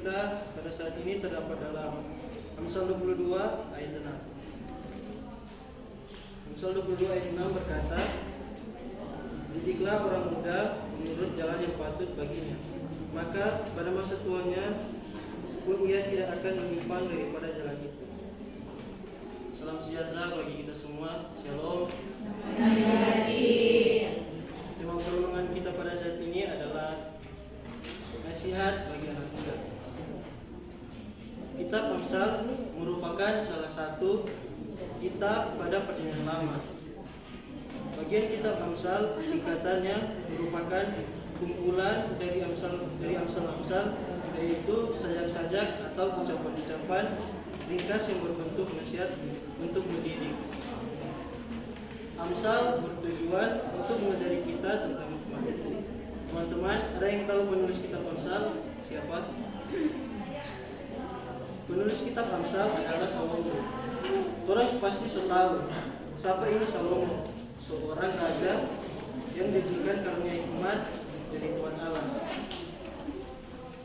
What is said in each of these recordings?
kita pada saat ini terdapat dalam Amsal 22 ayat 6. Amsal 22 ayat 6 berkata, "Didiklah orang muda menurut jalan yang patut baginya, maka pada masa tuanya pun ia tidak akan menyimpang daripada jalan itu." Salam sejahtera bagi kita semua. Shalom. Tema perundungan kita pada saat ini adalah nasihat bagi anak muda. Kitab Amsal merupakan salah satu kitab pada Perjanjian Lama. Bagian kitab Amsal singkatannya merupakan kumpulan dari Amsal-Amsal, yaitu sajak-sajak atau ucapan-ucapan ringkas yang berbentuk nasihat untuk mendidik. Amsal bertujuan untuk mengajari kita tentang hikmah. Teman-teman, ada yang tahu penulis kitab Amsal siapa? Penulis kitab Amsal adalah Salomo. Orang pasti tahu siapa ini Salomo, seorang raja yang diberikan karunia hikmat dari Tuhan Allah.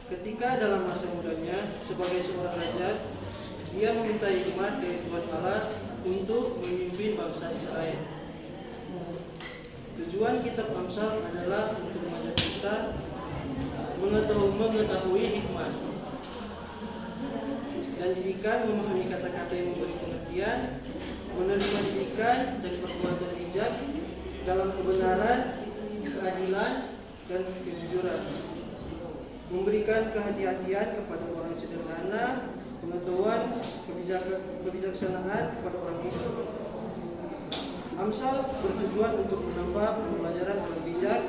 Ketika dalam masa mudanya sebagai seorang raja, dia meminta hikmat dari Tuhan Allah untuk memimpin bangsa Israel. Tujuan kitab Amsal adalah untuk mengajar kita mengetahui hikmat dan didikan memahami kata-kata yang memberi pengertian, menerima didikan dan perbuatan bijak dalam kebenaran, keadilan, dan kejujuran, memberikan kehati-hatian kepada orang sederhana, pengetahuan, kebijaksanaan kepada orang hidup. Amsal bertujuan untuk menambah pembelajaran orang bijak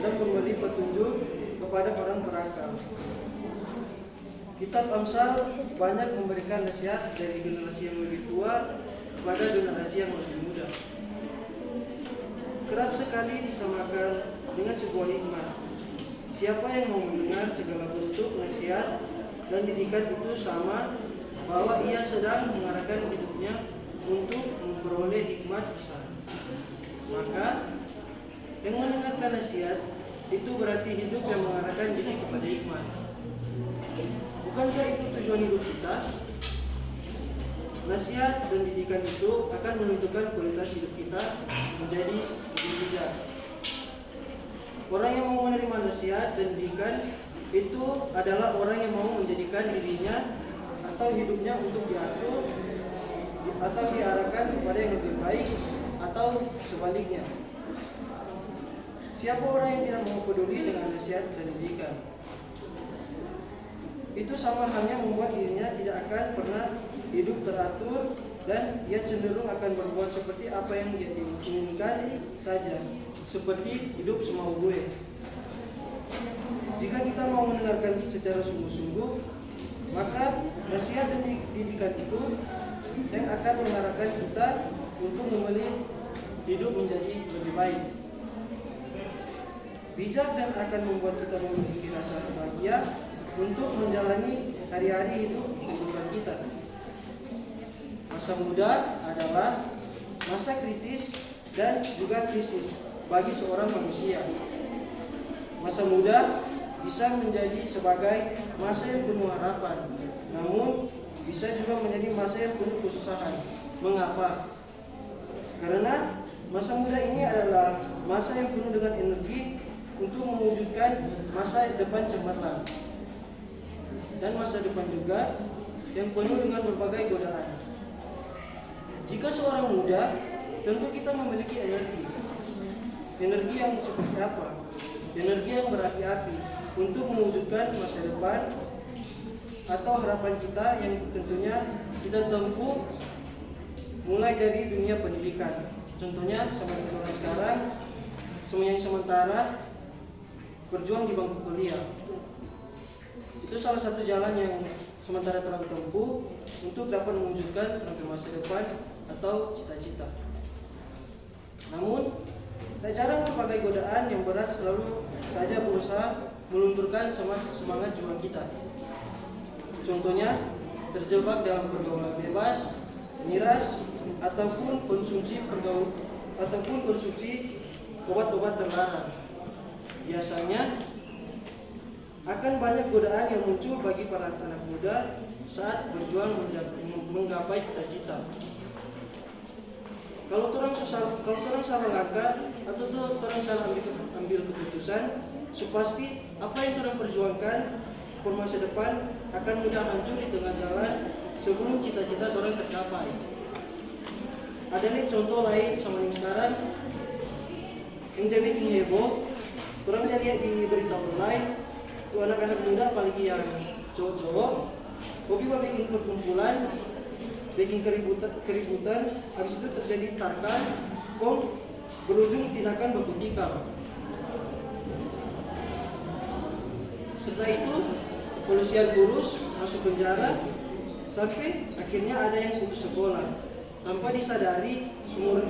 dan memberi petunjuk kepada orang berakal. Kitab Amsal banyak memberikan nasihat dari generasi yang lebih tua kepada generasi yang lebih muda. Kerap sekali disamakan dengan sebuah hikmat. Siapa yang mau mendengar segala bentuk nasihat dan didikan itu sama bahwa ia sedang mengarahkan hidupnya untuk memperoleh hikmat besar. Maka yang mendengarkan nasihat itu berarti hidup yang mengarahkan diri kepada hikmat. Bukankah itu tujuan hidup kita? Nasihat dan didikan itu akan menentukan kualitas hidup kita menjadi lebih bijak. Orang yang mau menerima nasihat dan didikan itu adalah orang yang mau menjadikan dirinya atau hidupnya untuk diatur atau diarahkan kepada yang lebih baik atau sebaliknya. Siapa orang yang tidak mau peduli dengan nasihat dan didikan? Itu sama halnya membuat dirinya tidak akan pernah hidup teratur dan dia cenderung akan berbuat seperti apa yang dia inginkan saja, seperti hidup semau gue. Jika kita mau mendengarkan secara sungguh-sungguh, maka nasihat dan didikan itu yang akan mengarahkan kita untuk memilih hidup menjadi lebih baik, bijak, dan akan membuat kita memiliki rasa bahagia untuk menjalani hari-hari hidup kehidupan kita. Masa muda adalah masa kritis dan juga krisis bagi seorang manusia. Masa muda bisa menjadi sebagai masa yang penuh harapan, namun bisa juga menjadi masa yang penuh kesusahan. Mengapa? Karena masa muda ini adalah masa yang penuh dengan energi untuk mewujudkan masa depan cemerlang, dan masa depan juga yang penuh dengan berbagai godaan. Jika seorang muda, tentu kita memiliki energi. Energi yang seperti apa? Energi yang berapi-api untuk mewujudkan masa depan atau harapan kita yang tentunya kita tempuh mulai dari dunia pendidikan. Contohnya seperti orang sekarang yang sementara berjuang di bangku kuliah. Itu salah satu jalan yang sementara telah tempuh untuk dapat mewujudkan terampil masa depan atau cita-cita. Namun tak jarang berbagai godaan yang berat selalu saja berusaha melunturkan semangat juang kita. Contohnya terjebak dalam pergaulan bebas, miras, ataupun konsumsi obat-obat terlarang. Biasanya akan banyak godaan yang muncul bagi para anak muda saat berjuang menggapai cita-cita. Kalau orang salah langkah atau orang salah ambil keputusan, supasti apa yang orang perjuangkan for masa depan akan mudah hancur di tengah jalan sebelum cita-cita orang tercapai. Ada nih contoh lain sama yang sekarang yang jadi heboh, orang jadi di berita online, tuh anak-anak muda apalagi yang cowok-cowok, hobi bikin perkumpulan, bikin keributan, habis itu terjadi tarkan, berujung tindakan baku tikam. Setelah itu kepolisian kurus masuk penjara sampai akhirnya ada yang putus sekolah tanpa disadari,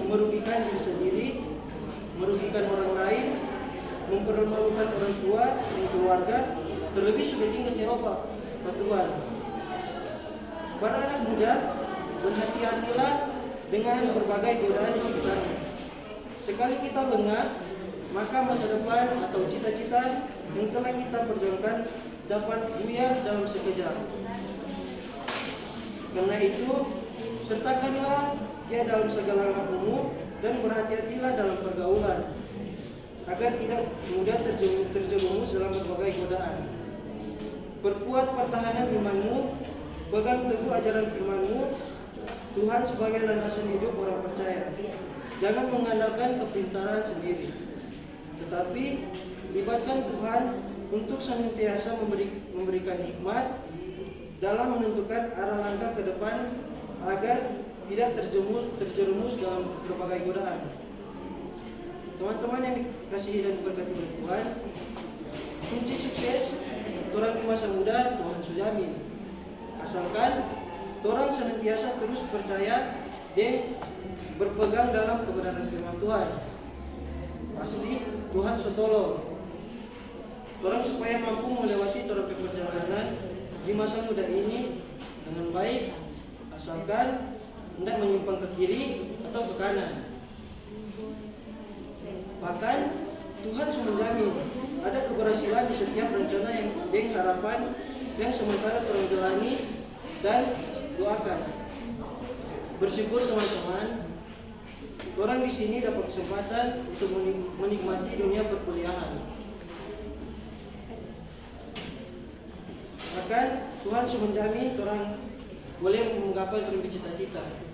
merugikan diri sendiri, merugikan orang lain, mempermalukan orang tua dan keluarga, terlebih sebagai kecewa Pak Tuhan. Para anak muda, berhati-hatilah dengan berbagai godaan di sekitarnya. Sekali kita lengah, maka masa depan atau cita-cita yang telah kita perjuangkan dapat buyar dalam sekejap. Karena itu, sertakanlah dia dalam segala langkahmu dan berhati-hatilah dalam pergaulan, agar tidak mudah terjerumus dalam berbagai godaan. Perkuat pertahanan imanmu, pegang teguh ajaran firman-Mu, Tuhan sebagai landasan hidup orang percaya. Jangan mengandalkan kepintaran sendiri, tetapi libatkan Tuhan untuk senantiasa memberikan hikmat dalam menentukan arah langkah ke depan agar tidak terjerumus dalam berbagai godaan. Teman-teman yang dikasihi dan diberkati oleh Tuhan, kunci sukses orang di masa muda Tuhan sujamin. Asalkan orang senantiasa terus percaya dan berpegang dalam kebenaran firman Tuhan. Pasti Tuhan setolong orang supaya mampu melewati orang perjalanan di masa muda ini dengan baik, asalkan tidak menyimpang ke kiri atau ke kanan. Bahkan Tuhan sudah menjamin ada keberhasilan di setiap rencana yang dengan harapan yang sementara terus jalani dan doakan. Bersyukur teman-teman, orang di sini dapat kesempatan untuk menikmati dunia perkuliahan. Bahkan Tuhan sudah menjamin orang boleh menggapai cita-cita.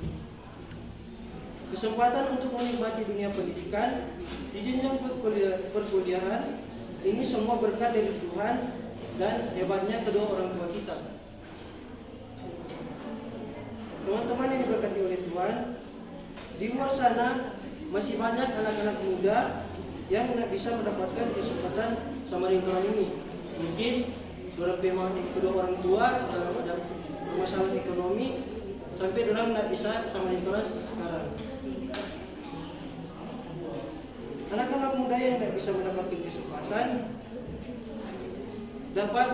Kesempatan untuk menikmati dunia pendidikan di jenjang perkuliahan ini semua berkat dari Tuhan dan hebatnya kedua orang tua kita. Teman-teman yang diberkati oleh Tuhan, di luar sana masih banyak anak-anak muda yang tidak bisa mendapatkan kesempatan sama lingkungan ini. Mungkin kedua orang tua dalam ada permasalahan ekonomi sampai orang tidak bisa sama lingkungan sekarang. Anak-anak muda yang tidak bisa mendapatkan kesempatan dapat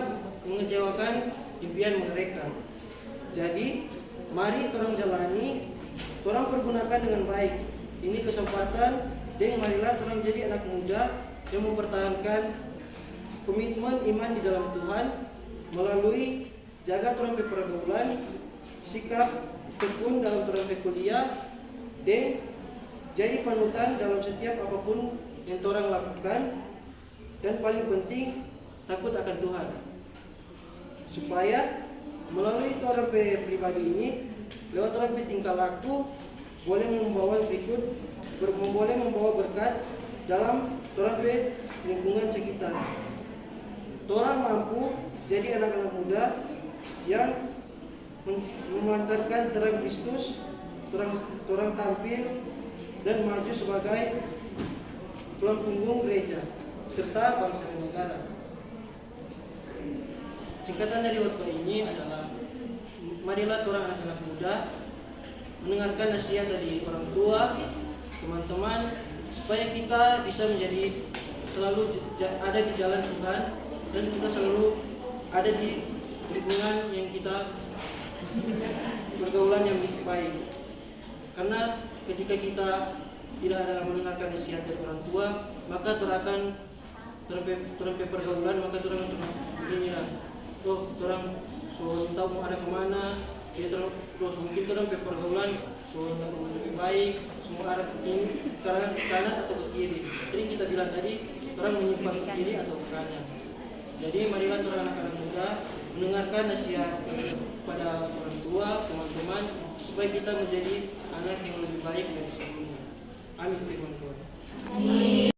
mengecewakan impian mereka. Jadi, mari orang jalani, orang pergunakan dengan baik. Ini kesempatan dan marilah orang jadi anak muda yang mempertahankan komitmen iman di dalam Tuhan melalui jaga orang pergaulan, sikap tekun dalam orang kuliah, dan jadi panutan dalam setiap apapun yang orang lakukan, dan paling penting takut akan Tuhan. Supaya melalui orang pribadi ini, lewat orang tingkah laku boleh membawa berkat dalam orang lingkungan sekitar. Orang mampu jadi anak-anak muda yang memancarkan terang Kristus, orang tampil dan maju sebagai tulang punggung gereja serta bangsa dan negara. Singkatan dari khotbah ini adalah, marilah orang anak-anak muda mendengarkan nasihat dari orang tua, teman-teman, supaya kita bisa menjadi selalu ada di jalan Tuhan dan kita selalu ada di lingkungan yang kita pergaulan yang baik. Karena ketika kita tidak ada mendengarkan nasihat dari orang tua, maka akan Terang pergaulan, maka orang begini lah. Oh, orang so tahu mau ada kemana, dia terus mungkin orang pergaulan so lebih baik, semua arah ini kanan atau ke kiri. Jadi kita bilang tadi orang menyimpang ke kiri atau ke kanan. Jadi marilah orang anak-anak muda mendengarkan nasihat pada orang tua, teman-teman, supaya kita menjadi anak yang lebih baik dari sebelumnya. Amin firman Tuhan.